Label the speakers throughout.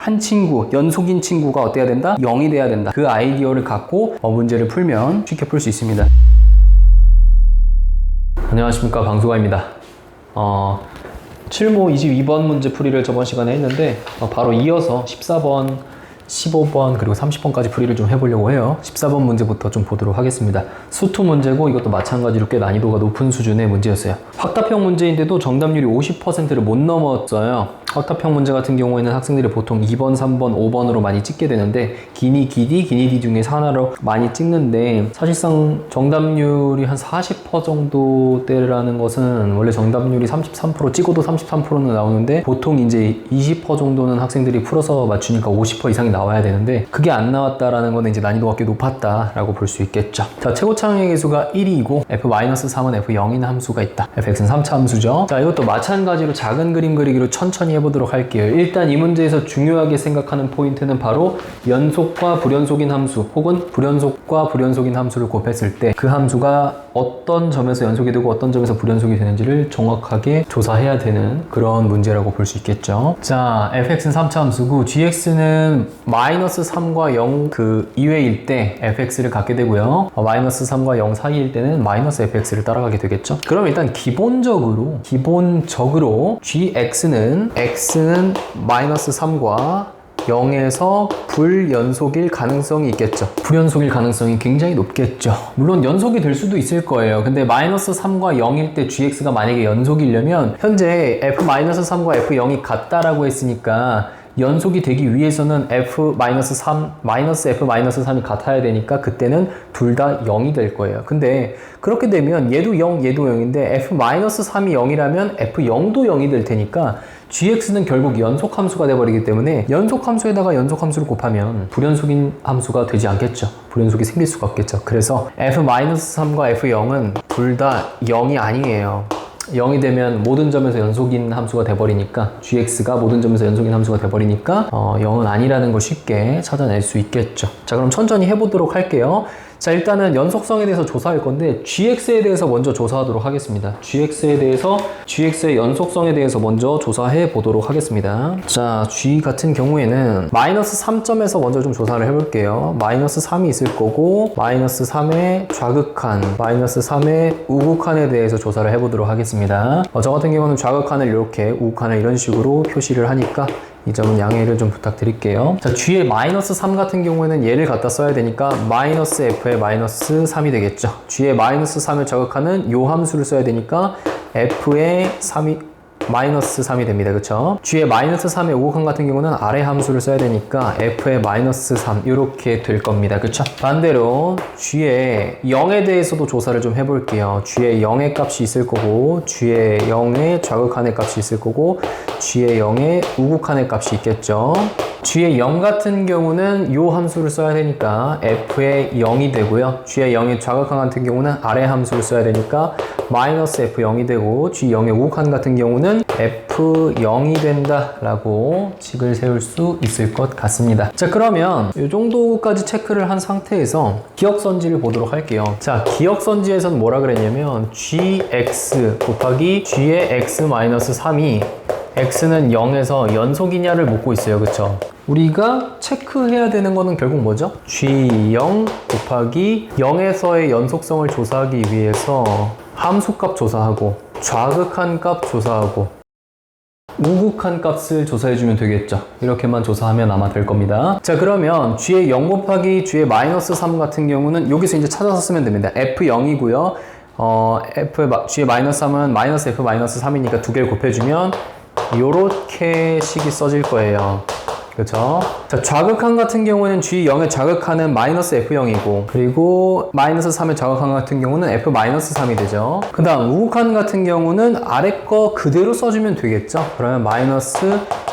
Speaker 1: 한 친구, 연속인 친구가 어때야 된다? 0이 돼야 된다. 그 아이디어를 갖고 문제를 풀면 쉽게 풀 수 있습니다. 안녕하십니까, 방수가입니다. 7모 22번 문제 풀이를 저번 시간에 했는데 바로 이어서 14번, 15번 그리고 30번까지 풀이를 좀 해보려고 해요. 14번 문제부터 좀 보도록 하겠습니다. 수투 문제고 이것도 마찬가지로 꽤 난이도가 높은 수준의 문제였어요. 확답형 문제인데도 정답률이 50%를 못 넘었어요. 확답형 문제 같은 경우에는 학생들이 보통 2번, 3번, 5번으로 많이 찍게 되는데 기니, 기디 중에서 하나로 많이 찍는데 사실상 정답률이 한 40% 정도대라는 것은 원래 정답률이 33% 찍어도 33%는 나오는데 보통 이제 20% 정도는 학생들이 풀어서 맞추니까 50% 이상이 나와야 되는데 그게 안 나왔다라는 거는 이제 난이도가 꽤 높았다라고 볼 수 있겠죠. 자, 최고 창의 개수가 1이고 f-3은 f0인 함수가 있다. fx는 3차 함수죠. 자, 이것도 마찬가지로 작은 그림 그리기로 천천히 해보도록 할게요. 일단 이 문제에서 중요하게 생각하는 포인트는 바로 연속과 불연속인 함수 혹은 불연속과 불연속인 함수를 곱했을 때 그 함수가 어떤 점에서 연속이 되고 어떤 점에서 불연속이 되는지를 정확하게 조사해야 되는 그런 문제라고 볼 수 있겠죠. 자, fx는 3차 함수고 gx는 -3과 0 그 이외일 때 fx를 갖게 되고요. -3과 0 사이일 때는 -fx를 따라가게 되겠죠. 그럼 일단 기본적으로 gx는 x는 -3과 0에서 불연속일 가능성이 있겠죠. 불연속일 가능성이 굉장히 높겠죠. 물론 연속이 될 수도 있을 거예요. 근데 -3과 0일 때 gx가 만약에 연속이려면 현재 f-3과 f0이 같다라고 했으니까 연속이 되기 위해서는 f-3이 같아야 되니까 그때는 둘 다 0이 될 거예요. 근데 그렇게 되면 얘도 0, 얘도 0인데 f-3이 0이라면 f0도 0이 될 테니까 gx는 결국 연속함수가 돼버리기 때문에 연속함수에다가 연속함수를 곱하면 불연속인 함수가 되지 않겠죠. 불연속이 생길 수가 없겠죠. 그래서 f-3과 f0은 둘 다 0이 아니에요. 0이 되면 모든 점에서 연속인 함수가 돼버리니까 gx가 모든 점에서 연속인 함수가 돼버리니까 0은 아니라는 걸 쉽게 찾아낼 수 있겠죠. 자, 그럼 천천히 해보도록 할게요. 자, 일단은 연속성에 대해서 조사할 건데 gx에 대해서 먼저 조사하도록 하겠습니다. gx의 연속성에 대해서 먼저 조사해 보도록 하겠습니다. 자, g 같은 경우에는 -3점에서 먼저 좀 조사를 해볼게요. -3이 있을 거고 -3의 좌극한, -3의 우극한에 대해서 조사를 해보도록 하겠습니다. 저 같은 경우는 좌극한을 이렇게, 우극한을 이런 식으로 표시를 하니까 이 점은 양해를 좀 부탁드릴게요. 자, g의 -3 같은 경우에는 얘를 갖다 써야 되니까 -f의 -3이 되겠죠. g의 -3을 자극하는 요 함수를 써야 되니까 f의 -3이 됩니다. 그쵸? g의 -3의 우극한 같은 경우는 아래 함수를 써야 되니까 f의 -3 이렇게 될 겁니다. 그쵸? 반대로 g의 0에 대해서도 조사를 좀 해볼게요. g의 0의 값이 있을 거고 g의 0의 좌극한의 값이 있을 거고 g의 0의 우극한의 값이 있겠죠. g의 0 같은 경우는 요 함수를 써야 되니까 f의 0이 되고요. g의 0의 좌극한 같은 경우는 아래 함수를 써야 되니까 -f0이 되고 g0의 우극한 같은 경우는 f0이 된다 라고 식을 세울 수 있을 것 같습니다. 자, 그러면 이 정도까지 체크를 한 상태에서 기억선지를 보도록 할게요. 자, 기억선지에서는 뭐라 그랬냐면 gx 곱하기 g의 x-3이 x는 0에서 연속이냐를 묻고 있어요. 그쵸? 우리가 체크해야 되는 거는 결국 뭐죠? g0 곱하기 0에서의 연속성을 조사하기 위해서 함수값 조사하고 좌극한 값 조사하고 우극한 값을 조사해주면 되겠죠. 이렇게만 조사하면 아마 될 겁니다. 자, 그러면 g의 0 곱하기 g의 -3 같은 경우는 여기서 이제 찾아서 쓰면 됩니다. f0이고요. g의 -3은 -f-3이니까 두 개를 곱해주면 요렇게 식이 써질 거예요. 그쵸? 자, 좌극한 같은 경우는 g0의 좌극한은 -f0이고 그리고 -3의 좌극한 같은 경우는 f-3이 되죠. 그 다음 우극한 같은 경우는 아래 거 그대로 써주면 되겠죠. 그러면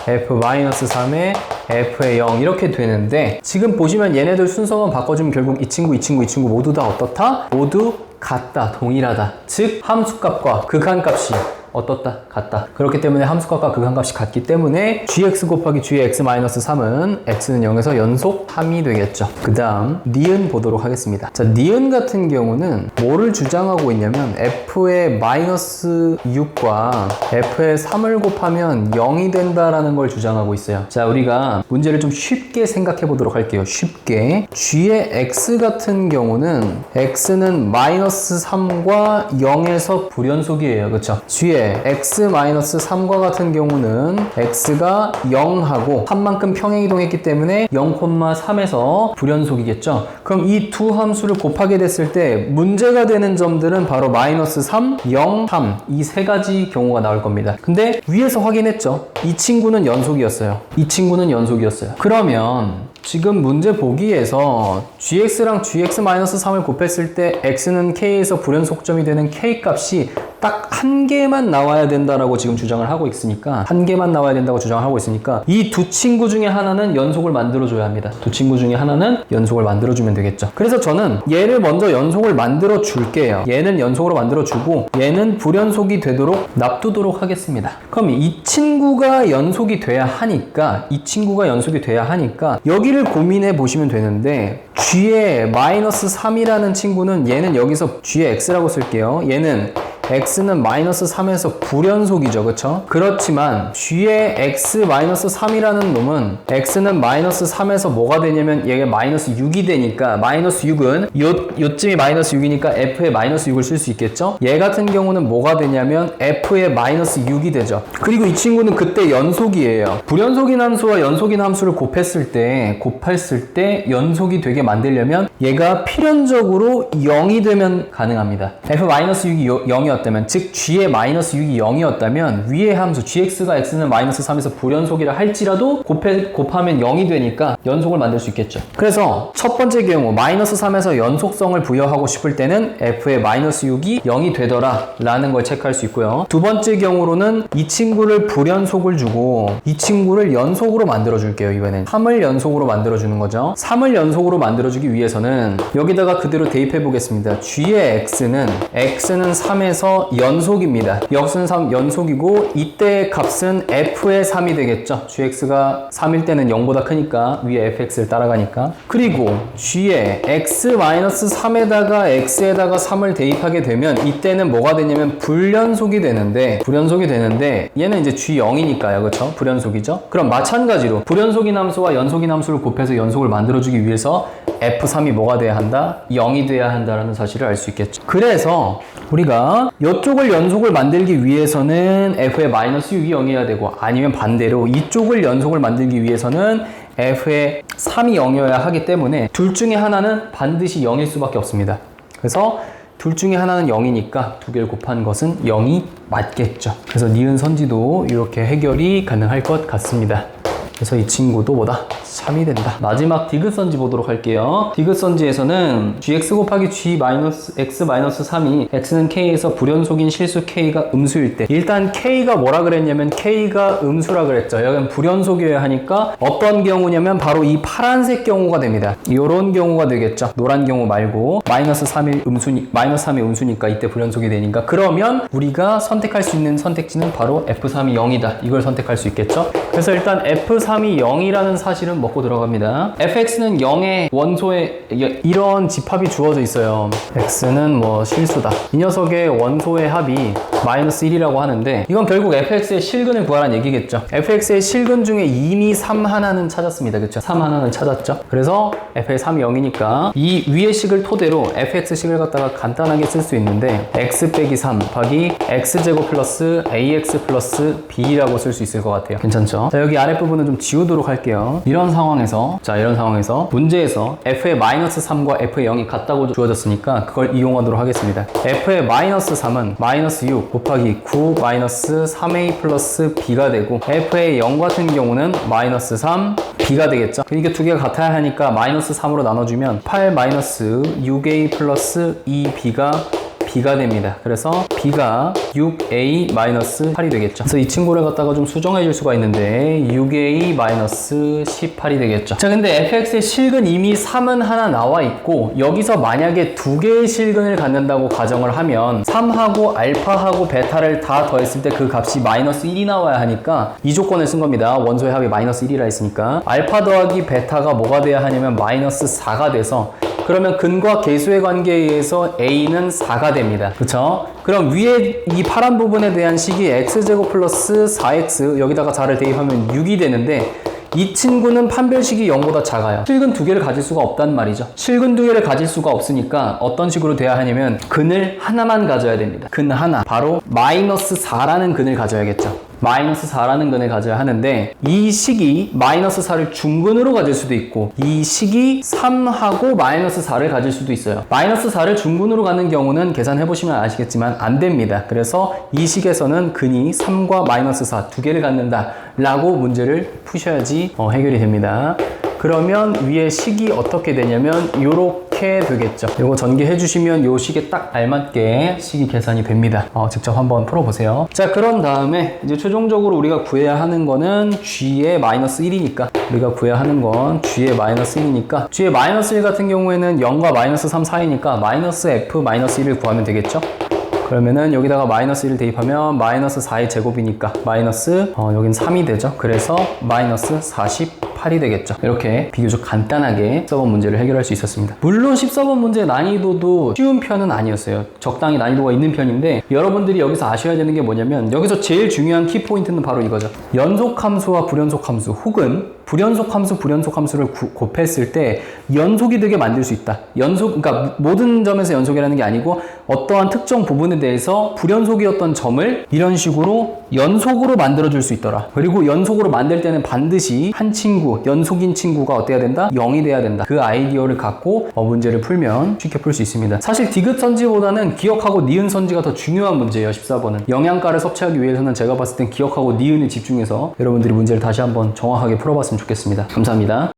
Speaker 1: -f-3의 f의 0 이렇게 되는데 지금 보시면 얘네들 순서만 바꿔주면 결국 이 친구 모두 다 어떻다? 모두 같다, 동일하다. 즉 함수값과 극한값이 어떻다? 같다. 그렇기 때문에 함수값과 극한값이 같기 때문에 gx 곱하기 g의 x-3은 x는 0에서 연속 3이 되겠죠. 그 다음 니은 보도록 하겠습니다. 자, 니은 같은 경우는 뭐를 주장하고 있냐면 f의 마이너스 6과 f의 3을 곱하면 0이 된다라는 걸 주장하고 있어요. 자, 우리가 문제를 좀 쉽게 생각해 보도록 할게요. 쉽게 g의 x 같은 경우는 x는 마이너스 3과 0에서 불연속이에요. 그쵸? g의 x-3과 같은 경우는 x가 0하고 3만큼 평행이동했기 때문에 0,3에서 불연속이겠죠? 그럼 이 두 함수를 곱하게 됐을 때 문제가 되는 점들은 바로 마이너스 3, 0, 3 이 세 가지 경우가 나올 겁니다. 근데 위에서 확인했죠? 이 친구는 연속이었어요. 이 친구는 연속이었어요. 그러면 지금 문제 보기에서 gx랑 gx-3을 곱했을 때 x는 k에서 불연속점이 되는 k 값이 딱 한 개만 나와야 된다라고 지금 주장을 하고 있으니까 한 개만 나와야 된다고 주장을 하고 있으니까 이 두 친구 중에 하나는 연속을 만들어줘야 합니다. 두 친구 중에 하나는 연속을 만들어주면 되겠죠. 그래서 저는 얘를 먼저 연속을 만들어 줄게요. 얘는 연속으로 만들어 주고 얘는 불연속이 되도록 놔두도록 하겠습니다. 그럼 이 친구가 연속이 돼야 하니까 여기를 고민해 보시면 되는데 g의 마이너스 3이라는 친구는 얘는 여기서 g의 x라고 쓸게요. 얘는 x는 마이너스 3에서 불연속이죠. 그쵸? 그렇지만 g의 x-3이라는 놈은 x는 마이너스 3에서 뭐가 되냐면 얘가 마이너스 6이 되니까 마이너스 6은 요쯤이 마이너스 6이니까 f의 마이너스 6을 쓸 수 있겠죠? 얘 같은 경우는 뭐가 되냐면 f의 마이너스 6이 되죠. 그리고 이 친구는 그때 연속이에요. 불연속인 함수와 연속인 함수를 곱했을 때 연속이 되게 만들려면 얘가 필연적으로 0이 되면 가능합니다. f-6이 0이었다면 즉 g의 마이너스 6이 0이었다면 위의 함수 gx가 x는 마이너스 3에서 불연속이라 할지라도 곱하면 0이 되니까 연속을 만들 수 있겠죠. 그래서 첫 번째 경우 마이너스 3에서 연속성을 부여하고 싶을 때는 f의 마이너스 6이 0이 되더라 라는 걸 체크할 수 있고요. 두 번째 경우로는 이 친구를 불연속을 주고 이 친구를 연속으로 만들어 줄게요. 이번엔 3을 연속으로 만들어 주는 거죠. 3을 연속으로 만들어 주기 위해서는 여기다가 그대로 대입해 보겠습니다. g의 x는 3에서 연속입니다. 역수는 3 연속이고 이때의 값은 f의 3이 되겠죠. gx가 3일 때는 0보다 크니까 위에 fx를 따라가니까. 그리고 g의 x-3에다가 x에다가 3을 대입하게 되면 이때는 뭐가 되냐면 불연속이 되는데 얘는 이제 g0이니까요. 그렇죠? 불연속이죠. 그럼 마찬가지로 불연속인 함수와 연속인 함수를 곱해서 연속을 만들어주기 위해서 f3이 뭐가 돼야 한다? 0이 돼야 한다는 사실을 알 수 있겠죠. 그래서 우리가 이쪽을 연속을 만들기 위해서는 f의 마이너스 6이 0이어야 되고 아니면 반대로 이쪽을 연속을 만들기 위해서는 f의 3이 0이어야 하기 때문에 둘 중에 하나는 반드시 0일 수밖에 없습니다. 그래서 둘 중에 하나는 0이니까 두 개를 곱한 것은 0이 맞겠죠. 그래서 니은 선지도 이렇게 해결이 가능할 것 같습니다. 그래서 이 친구도 뭐다? 3이 된다. 마지막 디귿선지 보도록 할게요. 디귿선지에서는 gx 곱하기 gx-3이 x는 k에서 불연속인 실수 k가 음수일 때 일단 k가 뭐라 그랬냐면 k가 음수라 그랬죠. 여기는 불연속이어야 하니까 어떤 경우냐면 바로 이 파란색 경우가 됩니다. 이런 경우가 되겠죠. 노란 경우 말고 마이너스 3이 음수니까 이때 불연속이 되니까 그러면 우리가 선택할 수 있는 선택지는 바로 f3이 0이다. 이걸 선택할 수 있겠죠. 그래서 일단 f3이 0이라는 사실은 먹고 들어갑니다. fx는 0의 원소에 이런 집합이 주어져 있어요. x는 뭐 실수다. 이 녀석의 원소의 합이 마이너스 1이라고 하는데 이건 결국 fx의 실근을 구하라는 얘기겠죠. fx의 실근 중에 이미 3 하나는 찾았습니다. 그렇죠? 3 하나는 찾았죠. 그래서 f의 3이 0이니까 이 위의 식을 토대로 fx식을 갖다가 간단하게 쓸 수 있는데 x 빼기 3 곱하기 x제곱 플러스 ax 플러스 b라고 쓸 수 있을 것 같아요. 괜찮죠? 자, 여기 아랫부분은 좀 지우도록 할게요. 이런 상황에서 문제에서 f의 마이너스 3과 f의 0이 같다고 주어졌으니까 그걸 이용하도록 하겠습니다. f의 마이너스 3은 마이너스 6 곱하기 9 마이너스 3a 플러스 b가 되고 f의 0 같은 경우는 마이너스 3 b가 되겠죠. 이게 두 개가 같아야 하니까 마이너스 3으로 나눠주면 8 마이너스 6a 플러스 2b가 B가 됩니다. 그래서 B가 6A-8이 되겠죠. 그래서 이 친구를 갖다가 좀 수정해 줄 수가 있는데 6A-18이 되겠죠. 자, 근데 fx의 실근 이미 3은 하나 나와 있고 여기서 만약에 두 개의 실근을 갖는다고 가정을 하면 3하고 알파하고 베타를 다 더했을 때 그 값이 -1이 나와야 하니까 이 조건을 쓴 겁니다. 원소의 합이 -1이라 했으니까 알파 더하기 베타가 뭐가 돼야 하냐면 -4가 돼서 그러면 근과 계수의 관계에 의해서 A는 4가 됩니다. 그쵸? 그럼 위에 이 파란 부분에 대한 식이 x제곱 플러스 4x 여기다가 4를 대입하면 6이 되는데 이 친구는 판별식이 0보다 작아요. 실근 두 개를 가질 수가 없단 말이죠. 실근 두 개를 가질 수가 없으니까 어떤 식으로 돼야 하냐면 근을 하나만 가져야 됩니다. 근 하나. 바로 -4라는 근을 가져야겠죠. -4라는 근을 가져야 하는데 이 식이 -4를 중근으로 가질 수도 있고 이 식이 3하고 -4를 가질 수도 있어요. -4를 중근으로 가는 경우는 계산해보시면 아시겠지만 안 됩니다. 그래서 이 식에서는 근이 3과 -4 두 개를 갖는다 라고 문제를 푸셔야지 해결이 됩니다. 그러면 위에 식이 어떻게 되냐면 요렇게 되겠죠. 요거 전개해 주시면 요 식에 딱 알맞게 식이 계산이 됩니다. 직접 한번 풀어보세요. 자, 그런 다음에 이제 최종적으로 우리가 구해야 하는 거는 g의 -1이니까 우리가 구해야 하는 건 g의 -1이니까 g의 -1 같은 경우에는 0과 -3 사이니까 -f -1을 구하면 되겠죠. 그러면은 여기다가 -1을 대입하면 -4의 제곱이니까 여긴 3이 되죠. 그래서 -48이 되겠죠. 이렇게 비교적 간단하게 14번 문제를 해결할 수 있었습니다. 물론 14번 문제 난이도도 쉬운 편은 아니었어요. 적당히 난이도가 있는 편인데 여러분들이 여기서 아셔야 되는 게 뭐냐면 여기서 제일 중요한 키포인트는 바로 이거죠. 연속함수와 불연속함수 혹은 불연속함수를 곱했을 때 연속이 되게 만들 수 있다. 그러니까 모든 점에서 연속이라는 게 아니고 어떠한 특정 부분에 대해서 불연속이었던 점을 이런 식으로 연속으로 만들어줄 수 있더라. 그리고 연속으로 만들 때는 반드시 한 친구, 연속인 친구가 어때야 된다? 0이 돼야 된다. 그 아이디어를 갖고 문제를 풀면 쉽게 풀 수 있습니다. 사실 디귿 선지보다는 기억하고 니은 선지가 더 중요한 문제예요. 14번은. 영양가를 섭취하기 위해서는 제가 봤을 땐 기억하고 니은에 집중해서 여러분들이 문제를 다시 한번 정확하게 풀어봤으면 좋겠습니다. 감사합니다.